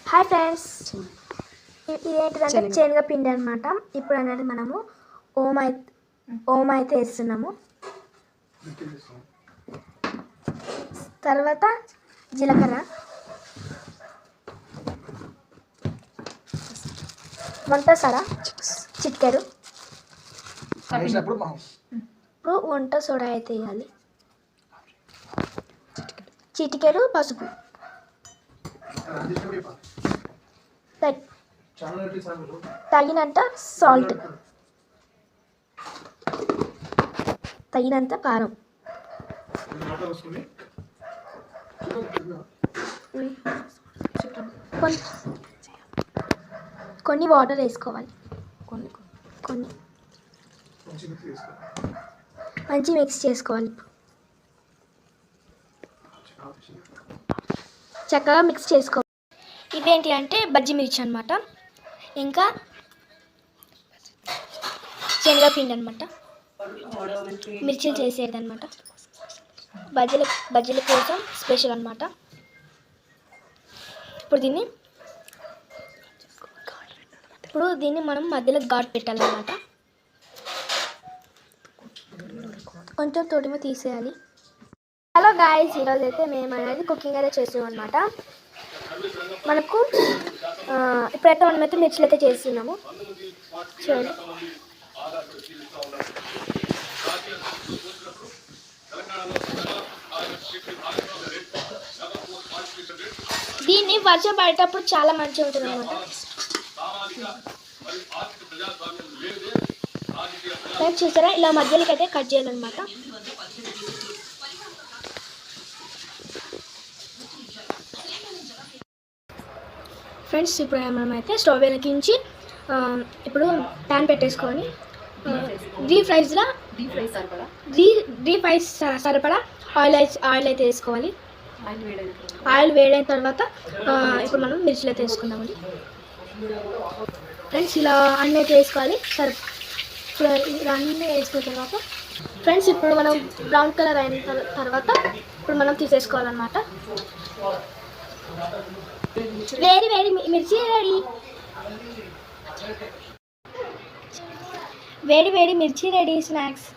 Hi friends, ఇదేంటిదంటే శనగపిండి అనమాట. ఇప్పుడు అనేది మనము ఓమ అయితే వేస్తున్నాము. తర్వాత జీలకర్ర, వంట సోడా చిటికెడు. ఇప్పుడు వంట సోడా అయితే వేయాలి. చిటికెడు పసుపు, తగినంత సాల్ట్, తగినంత కారం, కొన్ని వాటర్ వేసుకోవాలి. కొన్ని మంచి మిక్స్ చేసుకోవాలి. చక్కగా మిక్స్ చేసుకోవాలి. ఇవేంటి అంటే బజ్జి మిర్చి అనమాట, ఇంకా శనగపిండి అనమాట, మిర్చిలు చేసేది అనమాట. బజ్జీల కోసం స్పెషల్ అనమాట. ఇప్పుడు దీన్ని మనం మధ్యలో ఘాట్ పెట్టాలన్నమాట. కొంచెం తొడిమ తీసేయాలి. హలో గాయ్స్, ఈరోజు అయితే మేము అనేది కుకింగ్ అయితే చేస్తాం అనమాట. మనకు ఇప్పుడైతే మనమైతే మిర్చిలు అయితే చేస్తున్నాము. చూడండి, దీన్ని వర్షం పడేటప్పుడు చాలా మంచిగా ఉంటుంది అనమాట. చూసారా, ఇలా మధ్యలోకి అయితే కట్ చేయాలన్నమాట. ఫ్రెండ్స్, ఇప్పుడు మనమైతే స్టవ్ వెలిగించి ఇప్పుడు ప్యాన్ పెట్టేసుకొని డీప్ ఫ్రై సరిపడా ఆయిల్ అయితే వేసుకోవాలి. ఆయిల్ వేడైన తర్వాత ఇప్పుడు మనం మిర్చిలు అయితే వేసుకుందామండి. ఫ్రెండ్స్, ఇలా అన్నీ అయితే వేసుకోవాలి. ఇలా అన్నీ వేసుకున్న తర్వాత ఫ్రెండ్స్, ఇప్పుడు మనం బ్రౌన్ కలర్ అయిన తర్వాత ఇప్పుడు మనం తీసేసుకోవాలన్నమాట. వేడి వేడి మిర్చి రెడీ. వేడి వేడి మిర్చి రెడీ. స్నాక్స్.